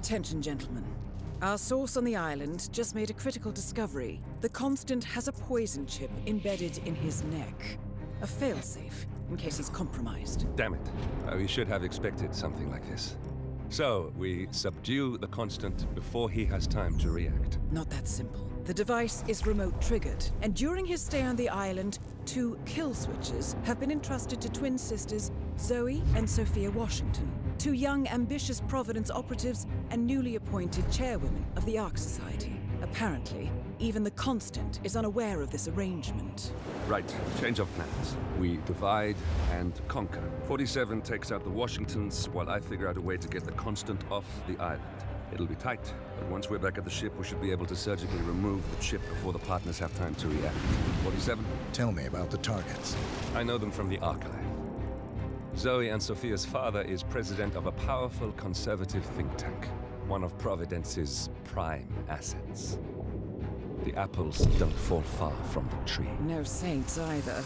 Attention, gentlemen. Our source on the island just made a critical discovery. The Constant has a poison chip embedded in his neck. A failsafe, in case he's compromised. Damn it. We should have expected something like this. So, we subdue the Constant before he has time to react. Not that simple. The device is remote-triggered, and during his stay on the island, 2 kill switches have been entrusted to twin sisters Zoe and Sophia Washington, 2 young, ambitious Providence operatives and newly appointed chairwomen of the Ark Society. Apparently, even the Constant is unaware of this arrangement. Right, change of plans. We divide and conquer. 47 takes out the Washingtons, while I figure out a way to get the Constant off the island. It'll be tight, but once we're back at the ship, we should be able to surgically remove the chip before the partners have time to react. 47? Tell me about the targets. I know them from the archive. Zoe and Sophia's father is president of a powerful conservative think tank, one of Providence's prime assets. The apples don't fall far from the tree. No saints either.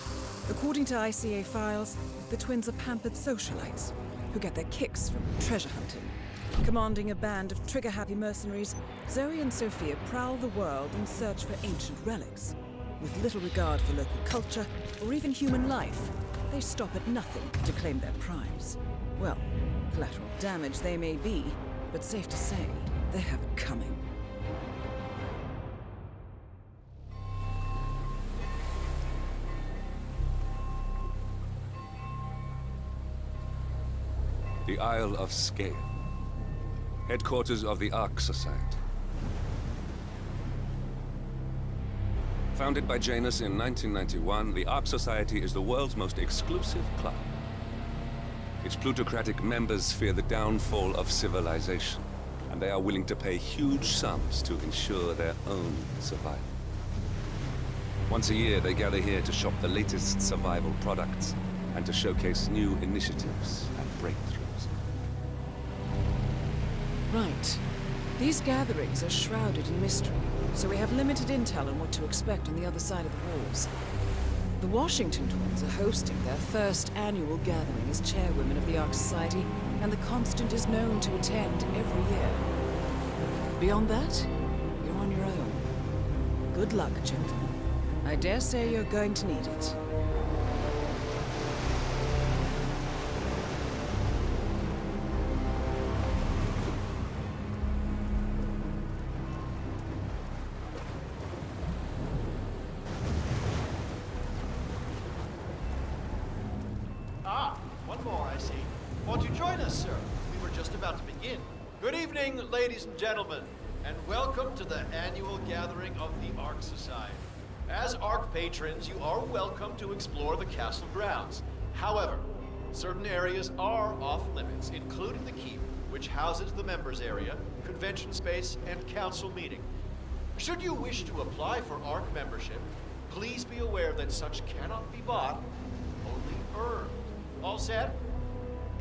According to ICA files, the twins are pampered socialites who get their kicks from treasure hunting. Commanding a band of trigger-happy mercenaries, Zoe and Sophia prowl the world in search for ancient relics. With little regard for local culture or even human life, they stop at nothing to claim their prize. Well, collateral damage they may be, but safe to say, they have it coming. The Isle of Scale. Headquarters of the Ark Society. Founded by Janus in 1991, the Ark Society is the world's most exclusive club. Its plutocratic members fear the downfall of civilization, and they are willing to pay huge sums to ensure their own survival. Once a year, they gather here to shop the latest survival products and to showcase new initiatives and breakthroughs. Right. These gatherings are shrouded in mystery, so we have limited intel on what to expect on the other side of the walls. The Washington twins are hosting their first annual gathering as chairwomen of the Ark Society, and the Constant is known to attend every year. Beyond that, you're on your own. Good luck, gentlemen. I dare say you're going to need it. One more, I see. Won't you join us, sir? We were just about to begin. Good evening, ladies and gentlemen, and welcome to the annual gathering of the Ark Society. As Ark patrons, you are welcome to explore the castle grounds. However, certain areas are off limits, including the keep, which houses the members area, convention space, and council meeting. Should you wish to apply for Ark membership, please be aware that such cannot be bought, only earned. All set?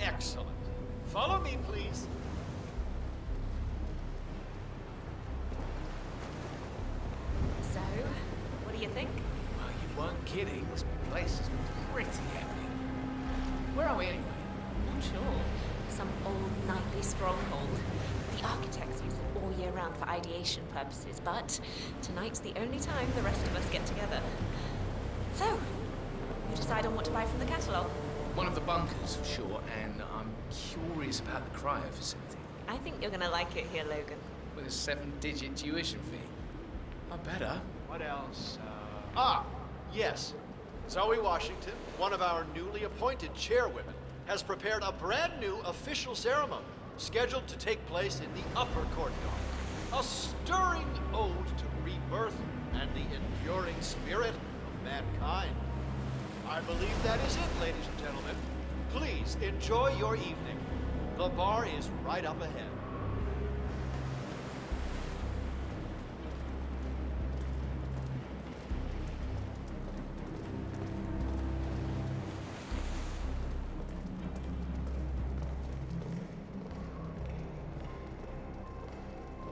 Excellent. Follow me, please. So, what do you think? Well, you weren't kidding. This place is pretty epic. Where are we anyway? Not sure. Some old knightly stronghold. The architects use it all year round for ideation purposes, but tonight's the only time the rest of us get together. So, you decide on what to buy from the catalogue? One of the bunkers, for sure, and I'm curious about the cryo facility. I think you're gonna like it here, Logan. With a 7-digit tuition fee. I better. What else? Yes. Zoe Washington, one of our newly appointed chairwomen, has prepared a brand new official ceremony scheduled to take place in the upper courtyard. A stirring ode to rebirth and the enduring spirit of mankind. I believe that is it, ladies and gentlemen. Please enjoy your evening. The bar is right up ahead.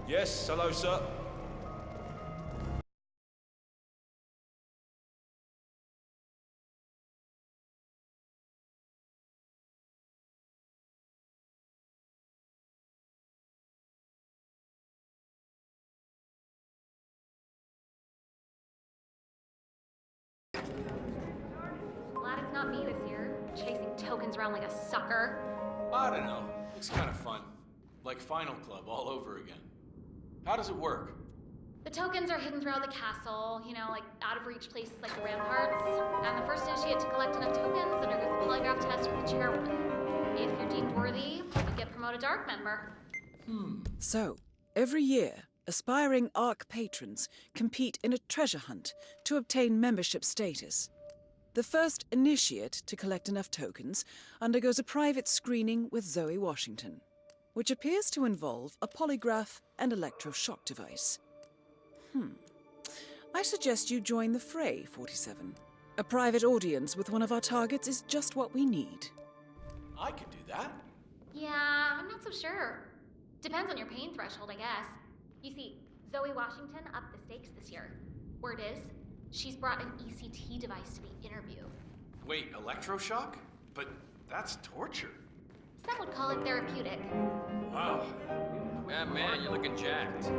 Yes, hello, sir. Glad it's not me this year, chasing tokens around like a sucker. I don't know. Looks kind of fun. Like Final Club all over again. How does it work? The tokens are hidden throughout the castle, you know, like out of reach places like the ramparts. And the first initiate to collect enough tokens undergoes a polygraph test with the chairwoman. If you're deemed worthy, you get promoted to ARC member. So, every year, aspiring ARC patrons compete in a treasure hunt to obtain membership status. The first initiate to collect enough tokens undergoes a private screening with Zoe Washington, which appears to involve a polygraph and electroshock device. I suggest you join the fray, 47. A private audience with one of our targets is just what we need. I could do that. Yeah, I'm not so sure. Depends on your pain threshold, I guess. You see, Zoe Washington upped the stakes this year. Word is, she's brought an ECT device to the interview. Wait, electroshock? But that's torture. Some would call it therapeutic. Wow. Yeah, man, you're looking jacked.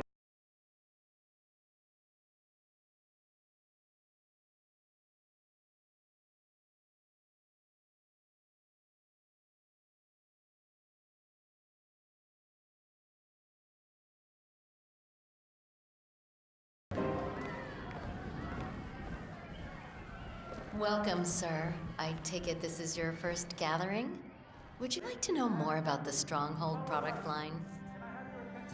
Welcome, sir. I take it this is your first gathering? Would you like to know more about the Stronghold product line?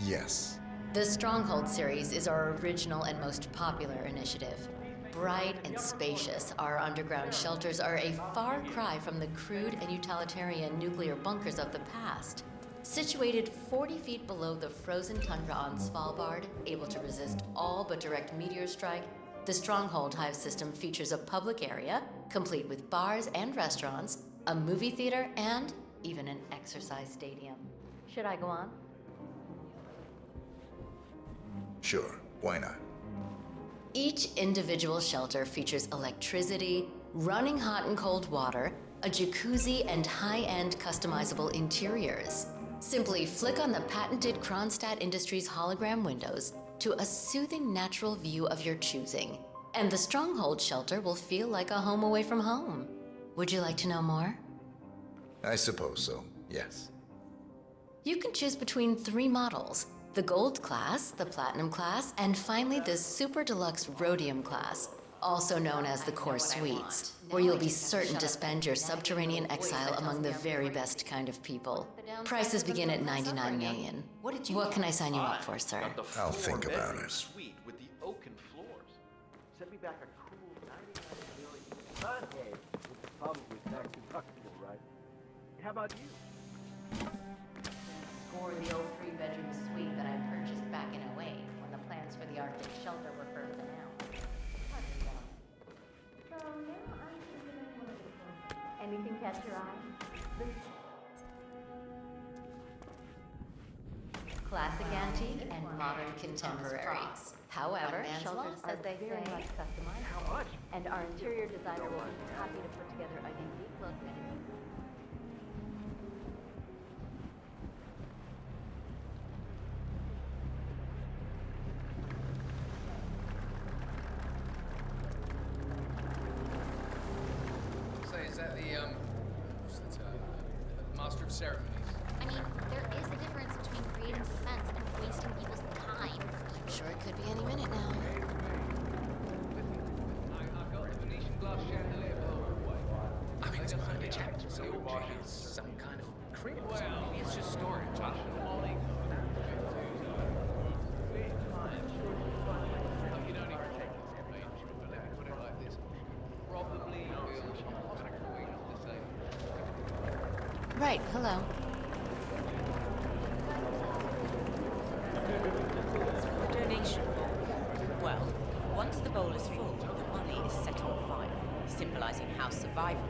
Yes. The Stronghold series is our original and most popular initiative. Bright and spacious, our underground shelters are a far cry from the crude and utilitarian nuclear bunkers of the past. Situated 40 feet below the frozen tundra on Svalbard, able to resist all but direct meteor strike, the Stronghold Hive system features a public area, complete with bars and restaurants, a movie theater, and even an exercise stadium. Should I go on? Sure, why not? Each individual shelter features electricity, running hot and cold water, a jacuzzi, and high-end customizable interiors. Simply flick on the patented Kronstadt Industries hologram windows to a soothing natural view of your choosing, and the Stronghold shelter will feel like a home away from home. Would you like to know more? I suppose so, yes. You can choose between 3 models: the Gold class, the Platinum class, and finally the Super Deluxe Rhodium class, also known as the Core Suites, where you'll be certain to spend your subterranean exile among the very best kind of people. Prices begin at $99 million. What can I sign you up for, sir? I'll think about it. Suite with the oaken floors. Send me back a cool 99 million sunhead, which is probably tax deductible, right? How about you? For the old 3-bedroom suite that I purchased back in '08 when the plans for the Arctic shelter were first announced. So now I'm considering one of the Anything catch your eye? Classic antique and modern contemporary. However, shelters, as they say, much customized. How much? And our interior designer will be happy to put together a unique look that is Is that the Master of Ceremonies? I mean, there is a difference between creating suspense and wasting people's time. I'm sure it could be any minute now. I've got the Venetian glass chandelier. I mean, it's behind the jacket, so it's some kind of crib. Maybe it's just storage. You don't even take this advantage, but let me put it like this. Probably will the same. Right, hello. The donation bowl. Well, once the bowl is full, the money is set on fire, symbolizing house survival.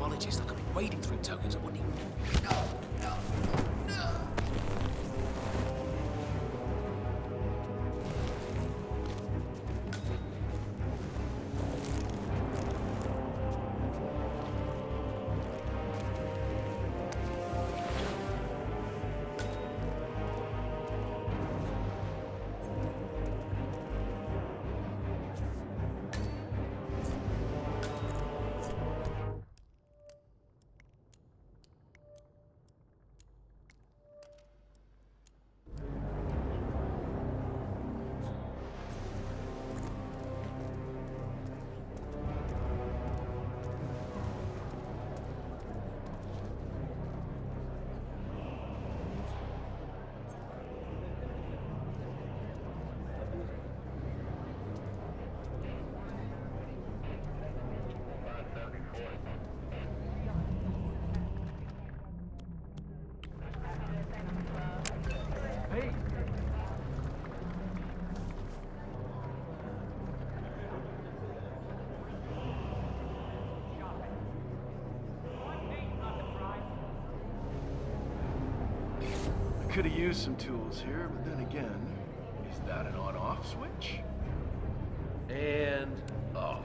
Apologies, like I've been wading through tokens. I wouldn't even... Could have used some tools here, but then again, is that an on-off switch? And off.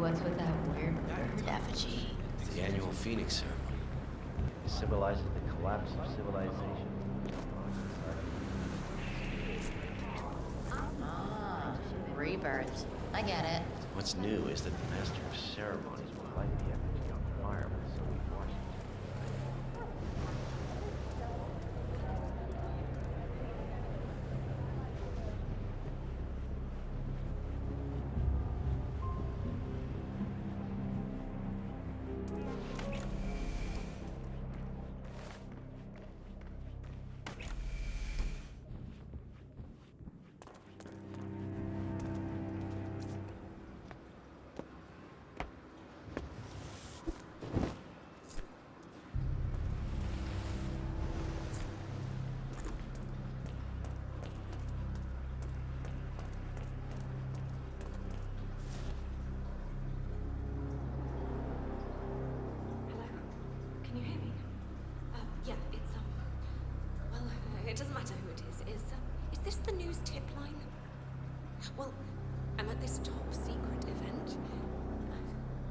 What's with that weird effigy? The annual Phoenix ceremony. Symbolizes the collapse of civilization. Ah, rebirth. I get it. What's new is that the master of ceremonies will light the effigy on fire with Sylvie Washington. doesn't matter who it is. Is this the news tip line? Well, I'm at this top secret event.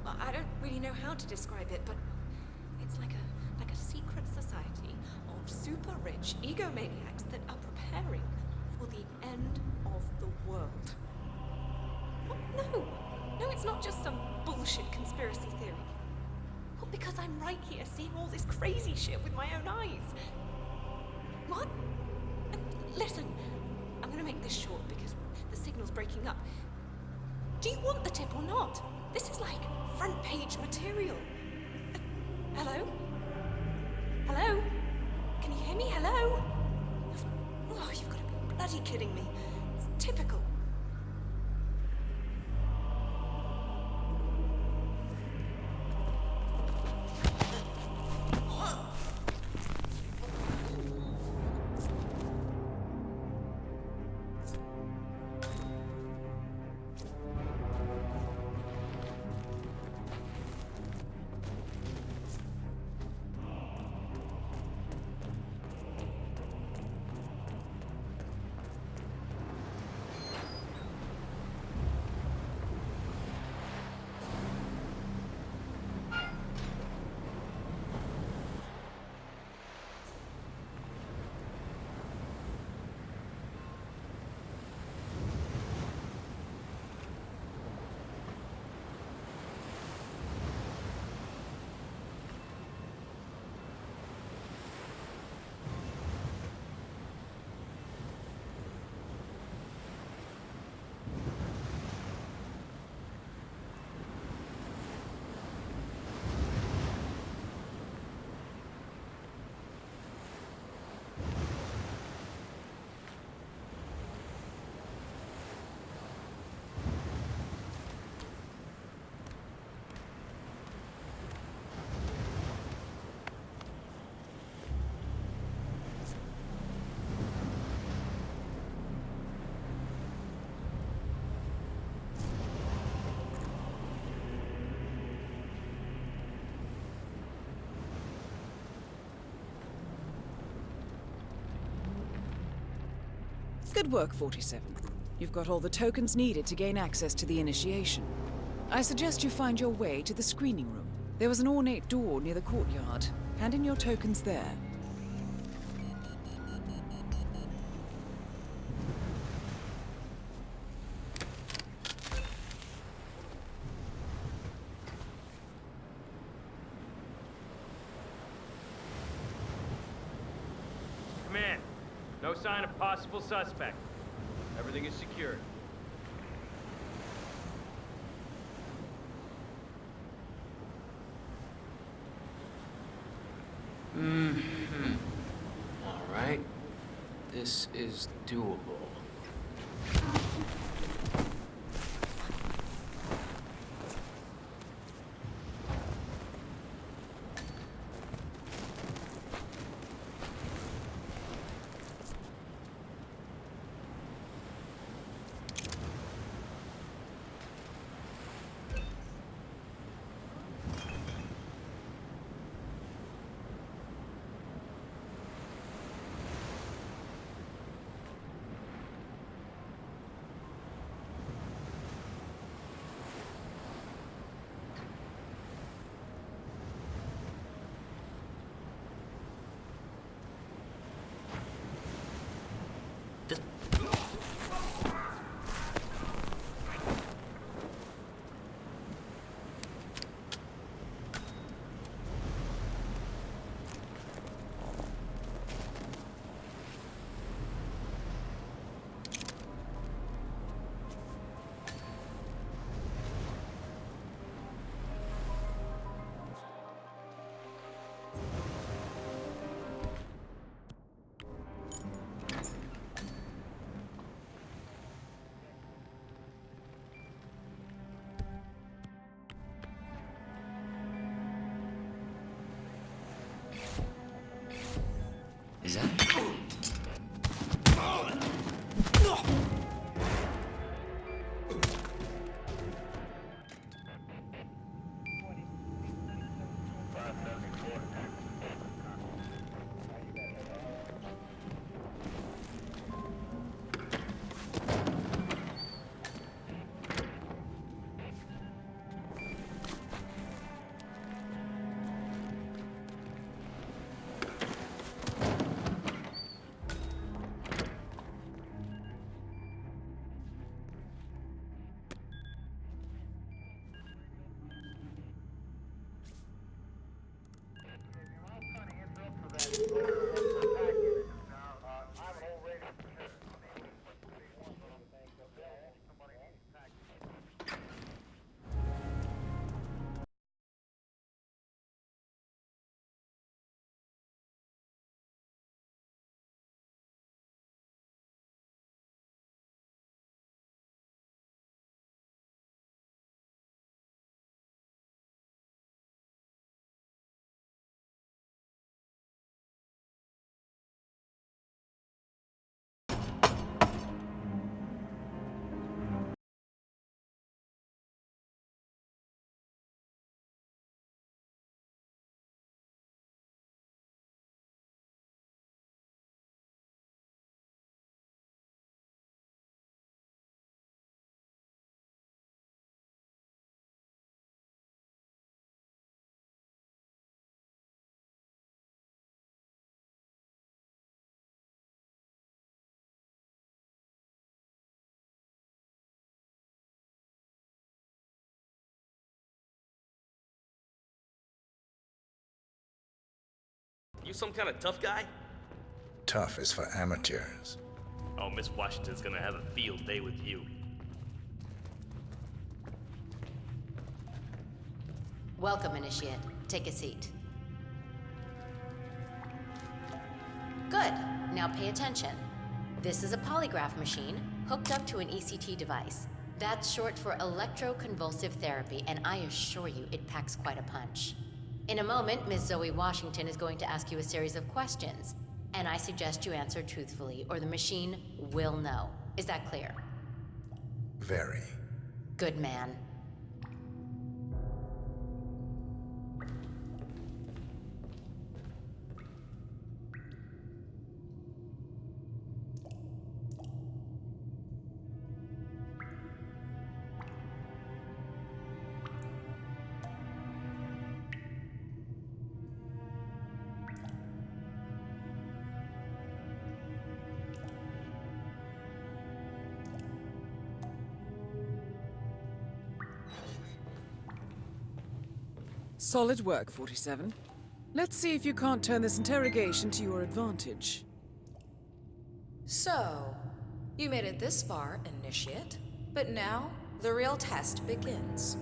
I don't really know how to describe it, but it's like a secret society of super rich egomaniacs that are preparing for the end of the world. No, it's not just some bullshit conspiracy theory. Well, because I'm right here seeing all this crazy shit with my own eyes. What? Listen, I'm gonna make this short because the signal's breaking up. Do you want the tip or not? This is like front page material. Hello? Hello? Can you hear me? Hello? Oh, you've got to be bloody kidding me. It's typical. Good work, 47. You've got all the tokens needed to gain access to the initiation. I suggest you find your way to the screening room. There was an ornate door near the courtyard. Hand in your tokens there. Command, no sign of possible suspect. Everything is secured. All right. This is doable. Is that? You some kind of tough guy? Tough is for amateurs. Oh, Miss Washington's gonna have a field day with you. Welcome, Initiate. Take a seat. Good. Now pay attention. This is a polygraph machine hooked up to an ECT device. That's short for electroconvulsive therapy, and I assure you it packs quite a punch. In a moment, Ms. Zoe Washington is going to ask you a series of questions, and I suggest you answer truthfully, or the machine will know. Is that clear? Very. Good man. Solid work, 47. Let's see if you can't turn this interrogation to your advantage. So, you made it this far, Initiate, but now the real test begins.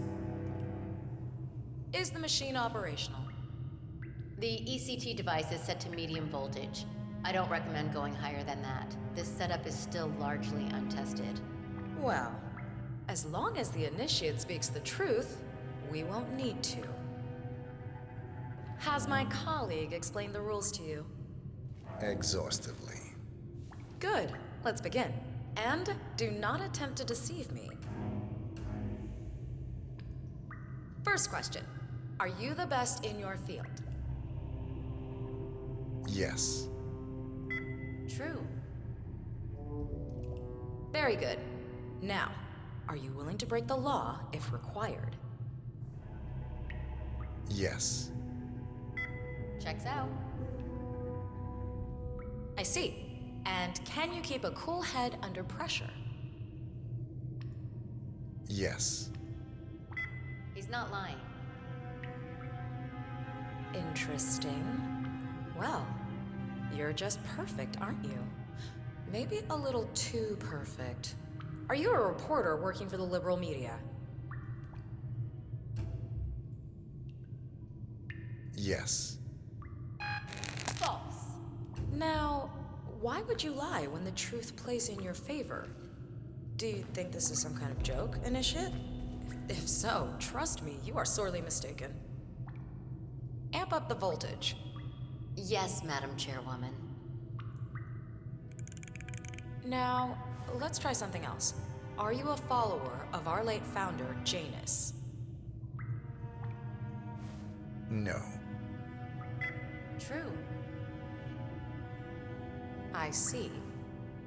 Is the machine operational? The ECT device is set to medium voltage. I don't recommend going higher than that. This setup is still largely untested. Well, as long as the Initiate speaks the truth, we won't need to. Has my colleague explained the rules to you? Exhaustively. Good. Let's begin. And do not attempt to deceive me. First question. Are you the best in your field? Yes. True. Very good. Now, are you willing to break the law if required? Yes. Checks out. I see. And can you keep a cool head under pressure? Yes. He's not lying. Interesting. Well, you're just perfect, aren't you? Maybe a little too perfect. Are you a reporter working for the liberal media? Yes. False. Now, why would you lie when the truth plays in your favor? Do you think this is some kind of joke, Initiate? If so, trust me, you are sorely mistaken. Amp up the voltage. Yes, Madam Chairwoman. Now, let's try something else. Are you a follower of our late founder, Janus? No. True. I see.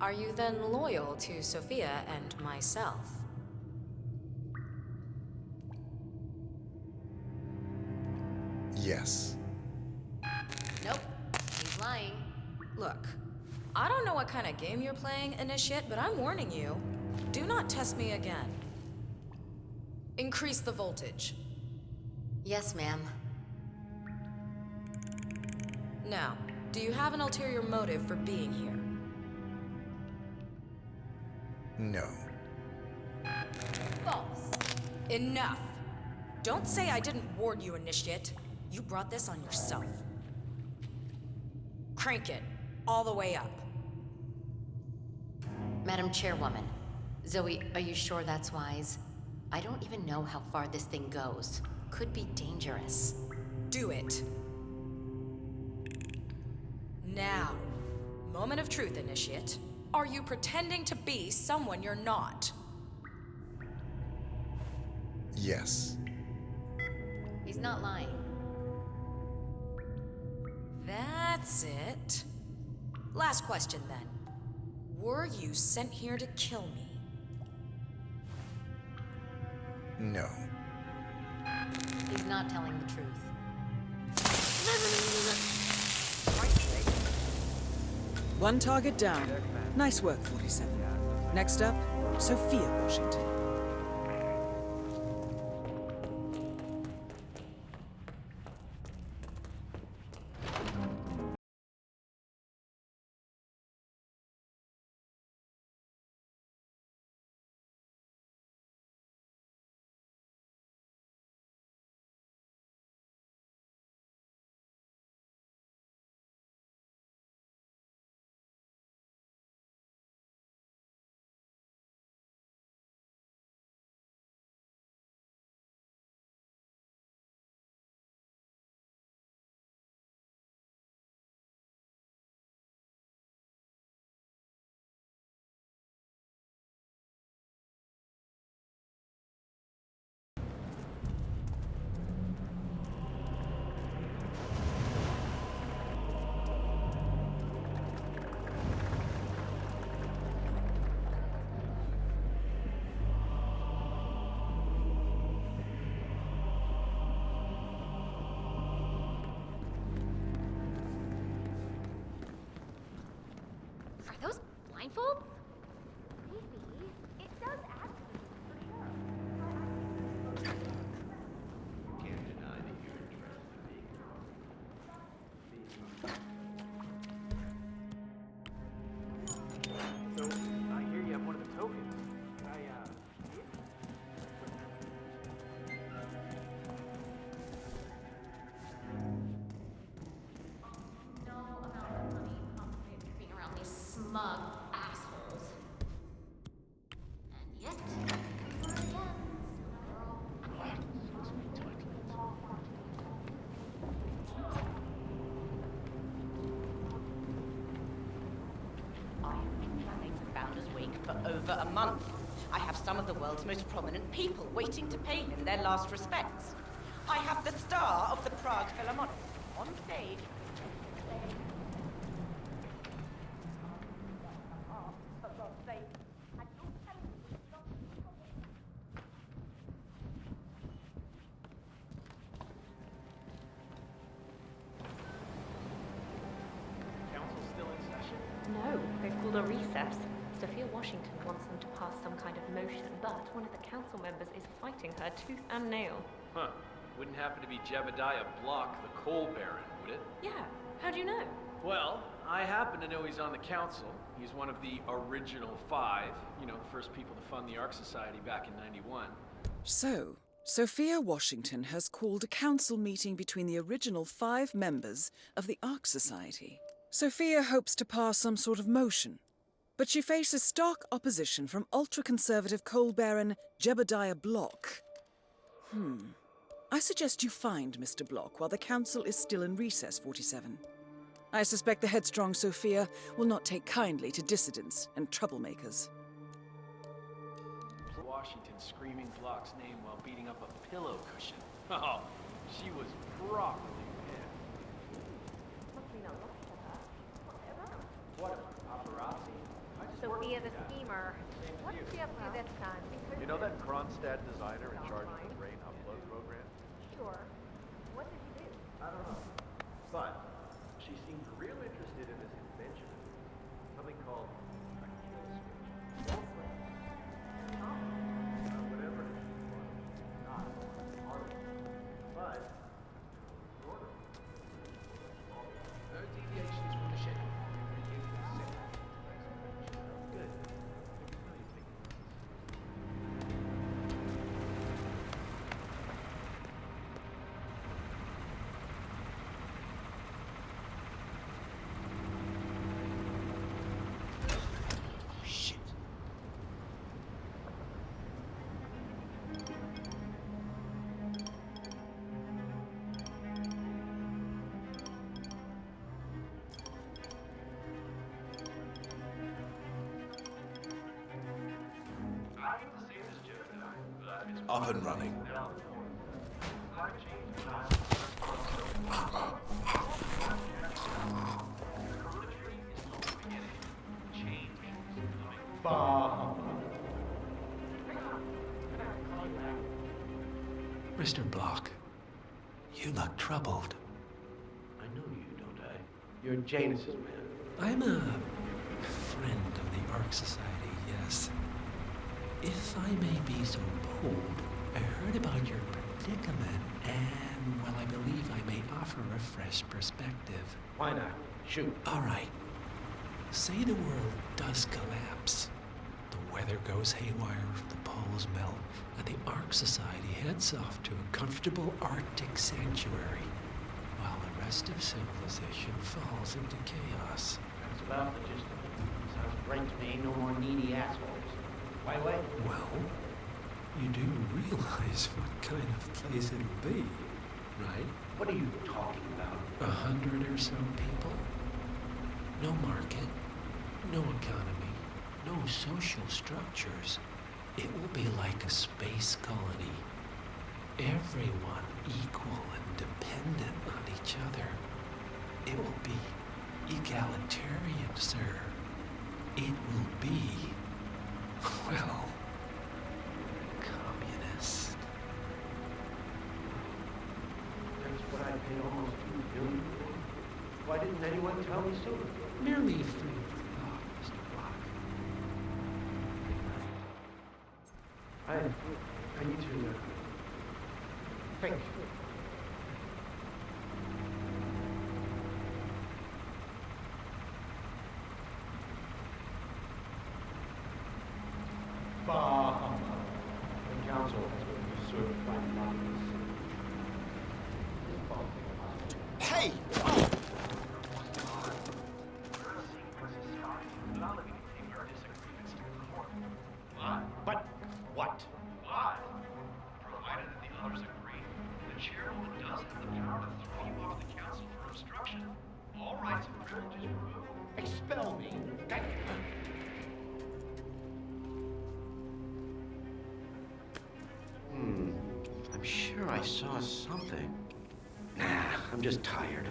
Are you then loyal to Sophia and myself? Yes. Nope. He's lying. Look, I don't know what kind of game you're playing, Initiate, but I'm warning you. Do not test me again. Increase the voltage. Yes, ma'am. Now, Do you have an ulterior motive for being here? No. False. Enough. Don't say I didn't warn you, Initiate. You brought this on yourself. Crank it. All the way up. Madam Chairwoman, Zoe, are you sure that's wise? I don't even know how far this thing goes. Could be dangerous. Do it. Now, moment of truth, Initiate. Are you pretending to be someone you're not? Yes. He's not lying. That's it. Last question then. Were you sent here to kill me? No. He's not telling the truth. One target down. Nice work, 47. Next up, Sophia Washington. Are those blindfolds? Maybe. It does add to it, for sure. Can't deny that you're interested in being. So, I hear you have one of the tokens. See it? No amount of money compensates for being around these smug assholes. And yet, here we are again. I have been planning Founders Week for over a month. I have some of the world's most prominent people waiting to pay him their last respects. I have the star of the Prague Philharmonic on stage. Council's still in session? No, they've called a recess. Sophia Washington wants them to pass some kind of motion, but one of the council members is fighting her tooth and nail. Huh. Wouldn't happen to be Jebediah Block, the coal baron, would it? Yeah, how do you know? Well, I happen to know he's on the council. He's one of the original 5, you know, the first people to fund the Ark Society back in '91. So, Sophia Washington has called a council meeting between the original 5 members of the Ark Society. Sophia hopes to pass some sort of motion, but she faces stark opposition from ultra-conservative coal baron Jebediah Block. I suggest you find Mr. Block while the council is still in recess, 47. I suspect the headstrong Sophia will not take kindly to dissidents and troublemakers. Washington screaming Block's name while beating up a pillow cushion. Oh, she was properly pissed. Must mean a lot to her. What, paparazzi? Sophia the schemer. What's she up to this time? You know that Kronstadt designer in charge of the Rain Upload program? Sure. What did you do? I don't know. But she seemed real interested in this invention. Something called a kill switch. Kill switch. Oh. Whatever it is. Not hard. But sort of. No deviation up and running. Mr. Block, you look troubled. I know you, don't I? You're Janus's man. I'm a friend of the Ark Society, yes. If I may be so bold, I heard about your predicament, and, well, I believe I may offer a fresh perspective. Why not? Shoot. All right. Say the world does collapse. The weather goes haywire, the poles melt, and the Ark Society heads off to a comfortable Arctic sanctuary, while the rest of civilization falls into chaos. That's about the gist of it. Sounds great to me. No more needy assholes. Why wait? Well, you do realize what kind of place it'll be, right? What are you talking about? 100 or so people? No market, no economy, no social structures. It will be like a space colony. Everyone equal and dependent on each other. It will be egalitarian, sir. It will be, well, communist. That's what I paid almost $2 billion for. Why didn't anyone tell me sooner? Merely food for thought, Mr. Block. I need to think. Bah humbug. The council has been usurped by monkeys. Hey! But what? Why? Provided that the others agree, the chairwoman does have the power to throw you off the council for obstruction. All rights and privileges removed. Expel me. I'm sure I saw something. Nah, I'm just tired.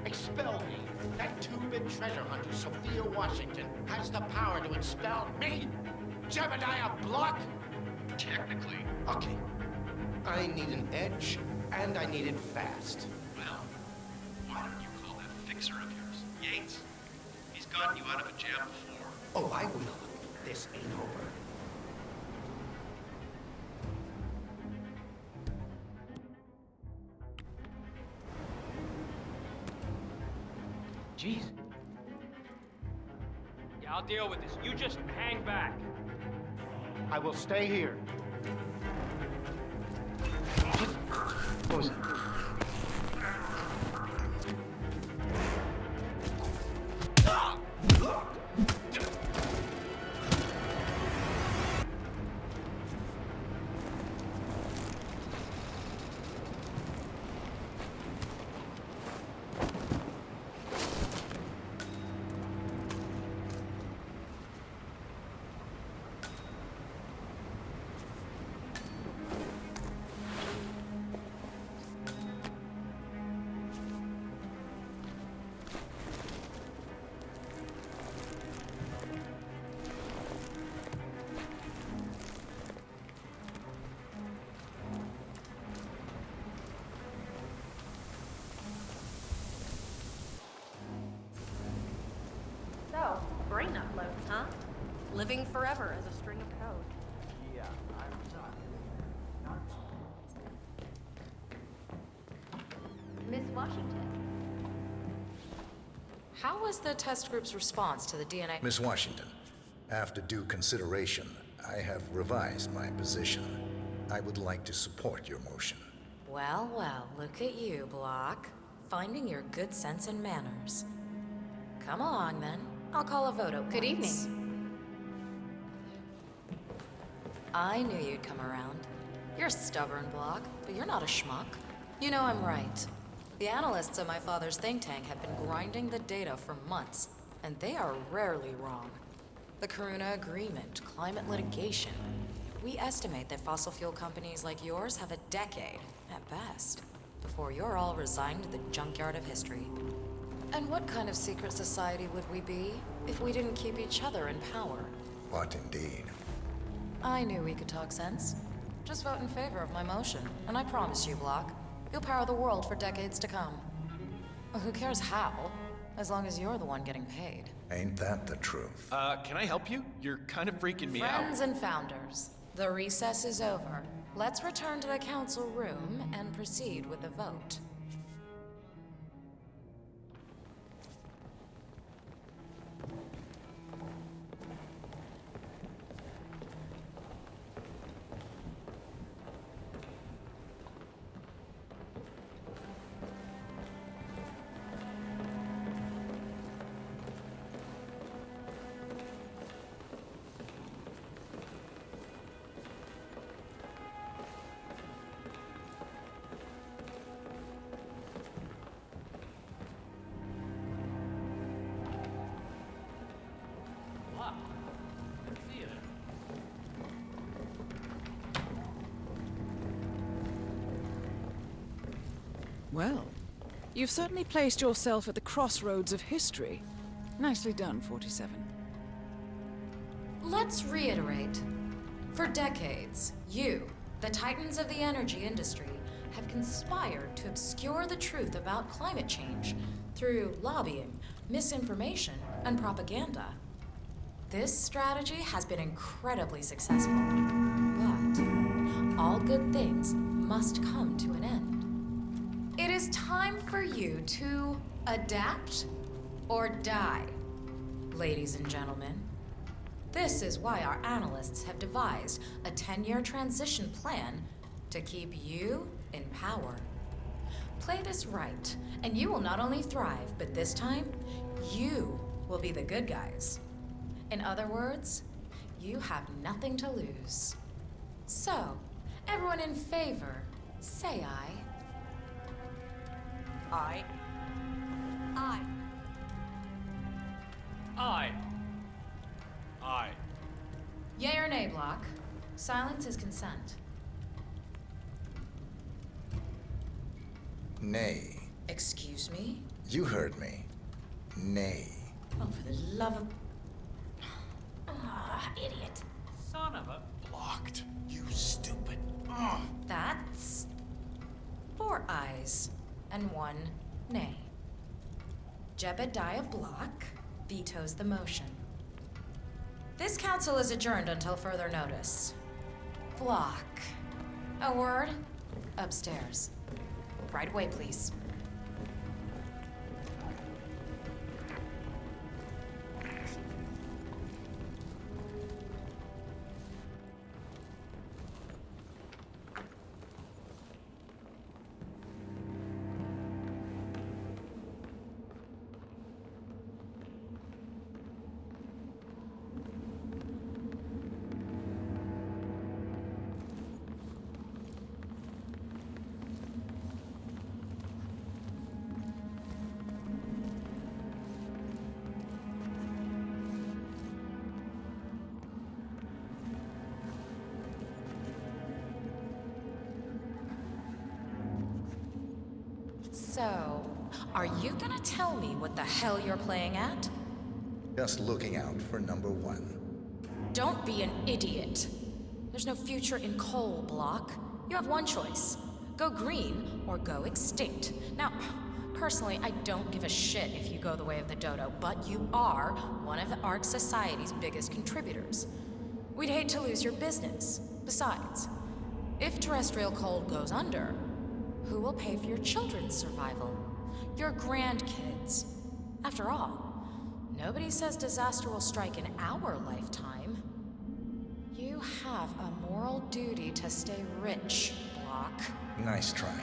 Expel me. That two-bit treasure hunter, Sophia Washington, has the power to expel me? Jebediah Block? Technically. Okay. I need an edge, and I need it fast. Well, why don't you call that fixer of yours, Yates? He's gotten you out of a jam before. Oh, I will. This ain't over. Jeez. Yeah, I'll deal with this. You just hang back. I will stay here. What was that? So, brain uploads, huh? Living forever as a string of code. Yeah, Miss Washington. How was the test group's response to the DNA? Miss Washington, after due consideration, I have revised my position. I would like to support your motion. Well, well, look at you, Block. Finding your good sense and manners. Come along, then. I'll call a vote at Good once. evening. I knew you'd come around. You're stubborn, Block, but you're not a schmuck. You know I'm right. The analysts at my father's think tank have been grinding the data for months, and they are rarely wrong. The Karuna Agreement, climate litigation. We estimate that fossil fuel companies like yours have a decade, at best, before you're all resigned to the junkyard of history. And what kind of secret society would we be if we didn't keep each other in power? What indeed? I knew we could talk sense. Just vote in favor of my motion, and I promise you, Block, you'll power the world for decades to come. Well, who cares how, as long as you're the one getting paid. Ain't that the truth? Can I help you? You're kind of freaking me out. Friends and founders, the recess is over. Let's return to the council room and proceed with the vote. Well, you've certainly placed yourself at the crossroads of history. Nicely done, 47. Let's reiterate. For decades, you, the titans of the energy industry, have conspired to obscure the truth about climate change through lobbying, misinformation, and propaganda. This strategy has been incredibly successful, but all good things must come to an end. It is time for you to adapt or die, ladies and gentlemen. This is why our analysts have devised a 10-year transition plan to keep you in power. Play this right, and you will not only thrive, but this time, you will be the good guys. In other words, you have nothing to lose. So, everyone in favor, say aye. Aye. Aye. Aye. Aye. Yay or nay, Block? Silence is consent. Nay. Excuse me? You heard me. Nay. Oh, for the love of... Idiot. Son of a... Blocked. You stupid. That's... 4 ayes and 1 nay. Jebediah Block vetoes the motion. This council is adjourned until further notice. Block. A word? Upstairs. Right away, please. So, are you gonna tell me what the hell you're playing at? Just looking out for number 1. Don't be an idiot. There's no future in coal, Block. You have one choice. Go green or go extinct. Now, personally, I don't give a shit if you go the way of the dodo, but you are one of the ARC Society's biggest contributors. We'd hate to lose your business. Besides, if terrestrial coal goes under, who will pay for your children's survival? Your grandkids. After all, nobody says disaster will strike in our lifetime. You have a moral duty to stay rich, Block. Nice try.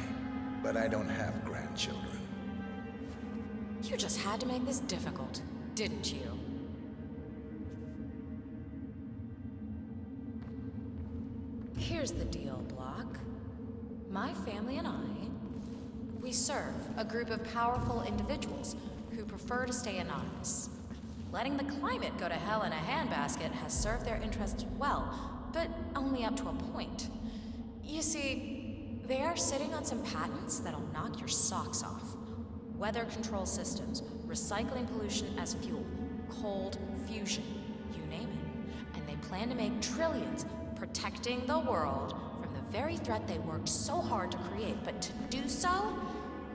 But I don't have grandchildren. You just had to make this difficult, didn't you? Here's the deal, Block. My family and I, we serve a group of powerful individuals who prefer to stay anonymous. Letting the climate go to hell in a handbasket has served their interests well, but only up to a point. You see, they are sitting on some patents that'll knock your socks off. Weather control systems, recycling pollution as fuel, cold fusion, you name it. And they plan to make trillions protecting the world from the very threat they worked so hard to create. But to do so,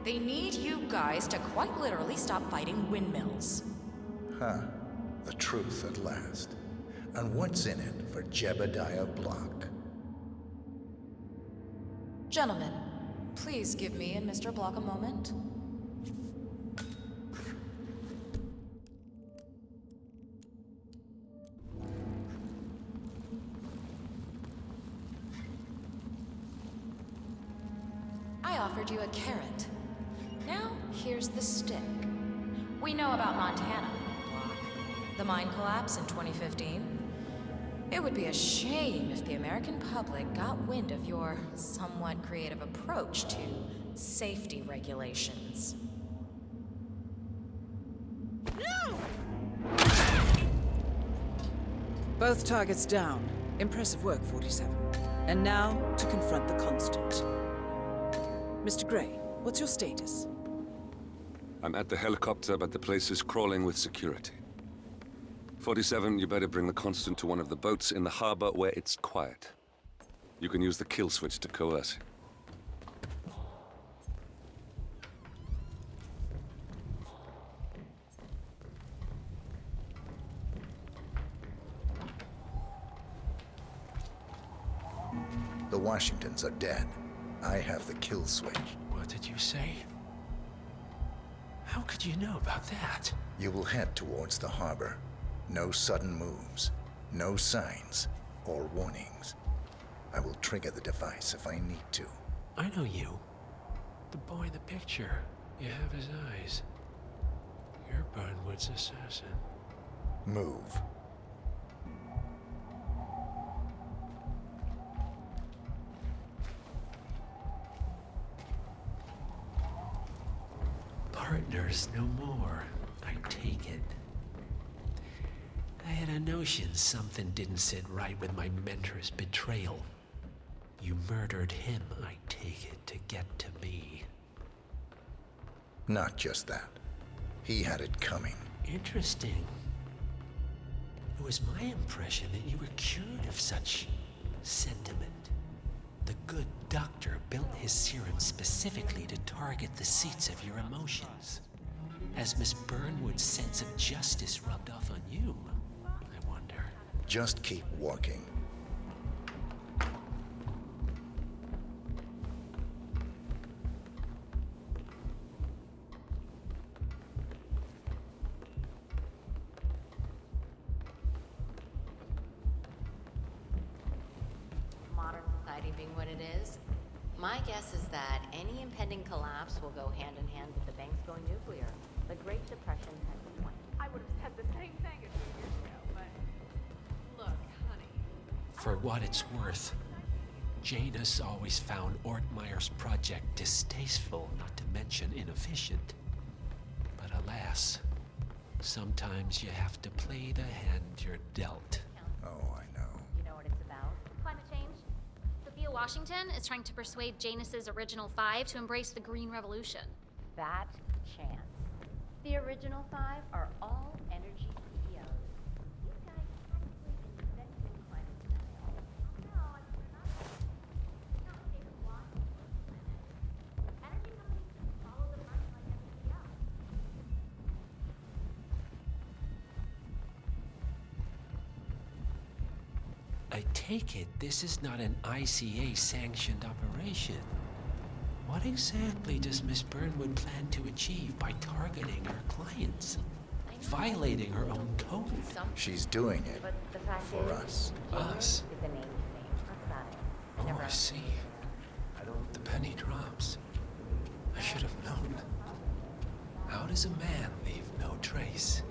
they need you guys to quite literally stop fighting windmills. Huh. The truth at last. And what's in it for Jebediah Block? Gentlemen, please give me and Mr. Block a moment. I offered you a carrot. Now, here's the stick. We know about Montana, Block. The mine collapse in 2015. It would be a shame if the American public got wind of your somewhat creative approach to safety regulations. Both targets down. Impressive work, 47. And now, to confront the Constant. Mr. Gray, what's your status? I'm at the helicopter, but the place is crawling with security. 47, you better bring the Constant to one of the boats in the harbor where it's quiet. You can use the kill switch to coerce him. The Washingtons are dead. I have the kill switch. What did you say? How could you know about that? You will head towards the harbor. No sudden moves, no signs or warnings. I will trigger the device if I need to. I know you. The boy in the picture. You have his eyes. You're Burnwood's assassin. Move. Partners no more, I take it. I had a notion something didn't sit right with my mentor's betrayal. You murdered him, I take it, to get to me. Not just that. He had it coming. Interesting. It was my impression that you were cured of such sentiment. The good doctor built his serum specifically to target the seats of your emotions. Has Miss Burnwood's sense of justice rubbed off on you? I wonder. Just keep walking. Modern society being what it is, my guess is that any impending collapse will go hand in hand with the banks going nuclear. The Great Depression has a point. I would have said the same thing a few years ago, but look, honey. For what it's worth, Janus always found Ortmeyer's project distasteful, not to mention inefficient. But alas, sometimes you have to play the hand you're dealt. Oh, I know. You know what it's about? Climate change. Sophia Washington is trying to persuade Janus's original five to embrace the Green Revolution. That chance. The original five are all energy CEOs. These guys technically invented climate denial. No, they're not. They don't take a lot to work the planet. Energy companies just follow the money like everybody else. I take it this is not an ICA-sanctioned operation. What exactly does Miss Burnwood plan to achieve by targeting her clients? Violating her own code? She's doing it But the fact for is, us. Us? is the name's name. That's about it. Oh, I see. The penny drops. I should have known. How does a man leave no trace?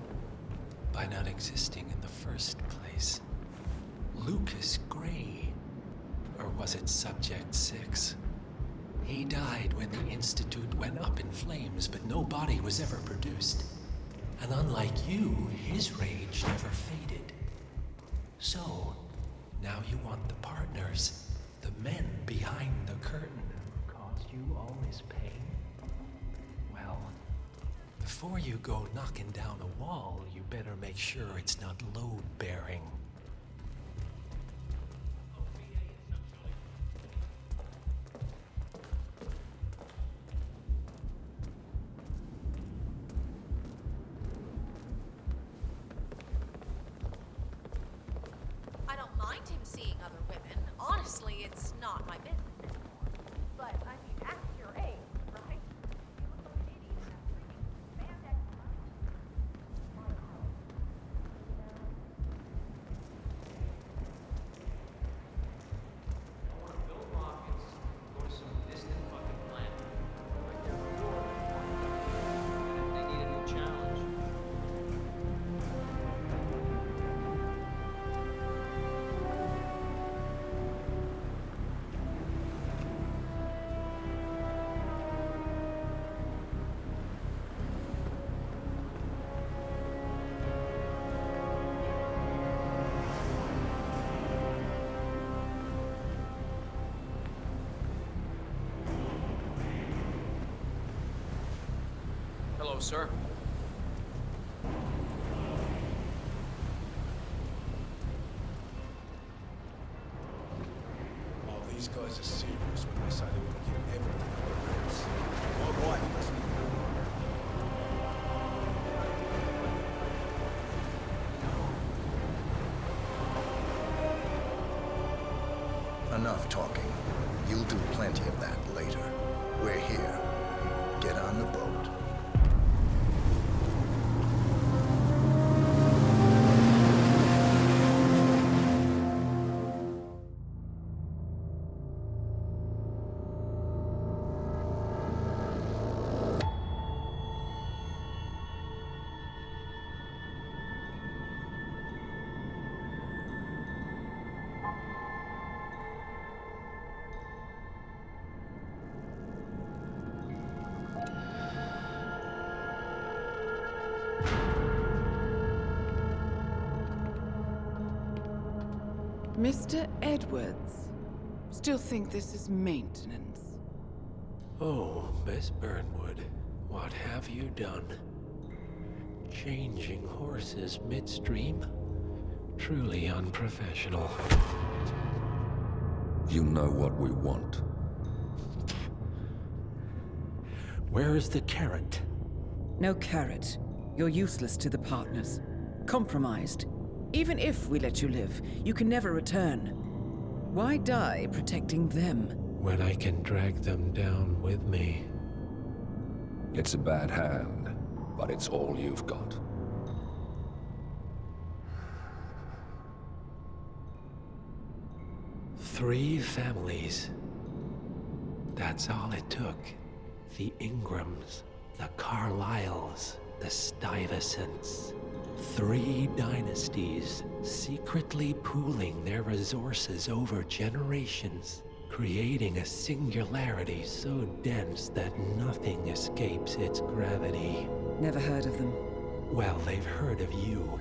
By not existing in the first place. Lucas Gray. Or was it Subject 6? He died when the Institute went up in flames, but no body was ever produced. And unlike you, his rage never faded. So, now you want the partners, the men behind the curtain who caused you all this pain? Well, before you go knocking down a wall, you better make sure it's not load-bearing. I don't mind him seeing other women. Honestly, it's not my business anymore. But, I mean, at your age, right? You look like an idiot in that freaking spandex I want to build rockets, go to some distant fucking planet. Right there before. And they need a new challenge. Hello, sir. Oh, these guys are serious when they say they want to keep everything under wraps. My wife doesn't. Enough talking. You'll do plenty of that later. We're here. Get on the boat. Mr. Edwards, still think this is maintenance? Oh, Miss Burnwood, what have you done? Changing horses midstream? Truly unprofessional. You know what we want. Where is the carrot? No carrot. You're useless to the partners. Compromised. Even if we let you live, you can never return. Why die protecting them? When I can drag them down with me. It's a bad hand, but it's all you've got. Three families. That's all it took. The Ingrams, the Carlyles, the Stuyvesants. 3 dynasties, secretly pooling their resources over generations, creating a singularity so dense that nothing escapes its gravity. Never heard of them. Well, they've heard of you.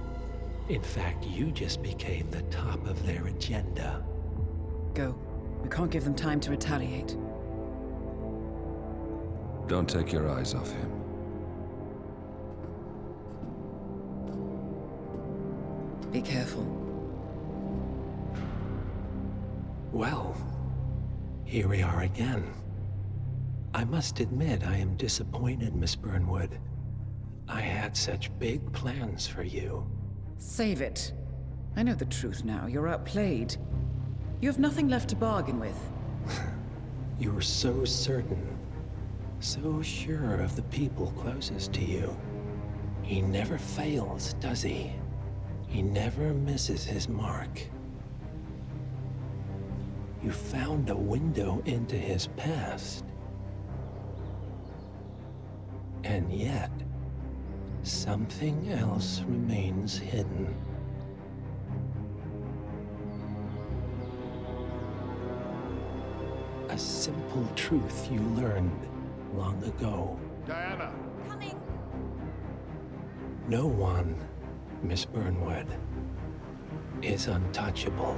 In fact, you just became the top of their agenda. Go. We can't give them time to retaliate. Don't take your eyes off him. Be careful. Well, here we are again. I must admit I am disappointed, Miss Burnwood. I had such big plans for you. Save it. I know the truth now. You're outplayed. You have nothing left to bargain with. You were so certain, so sure of the people closest to you. He never fails, does he? He never misses his mark. You found a window into his past. And yet, something else remains hidden. A simple truth you learned long ago. Diana! Coming! No one, Miss Burnwood, is untouchable.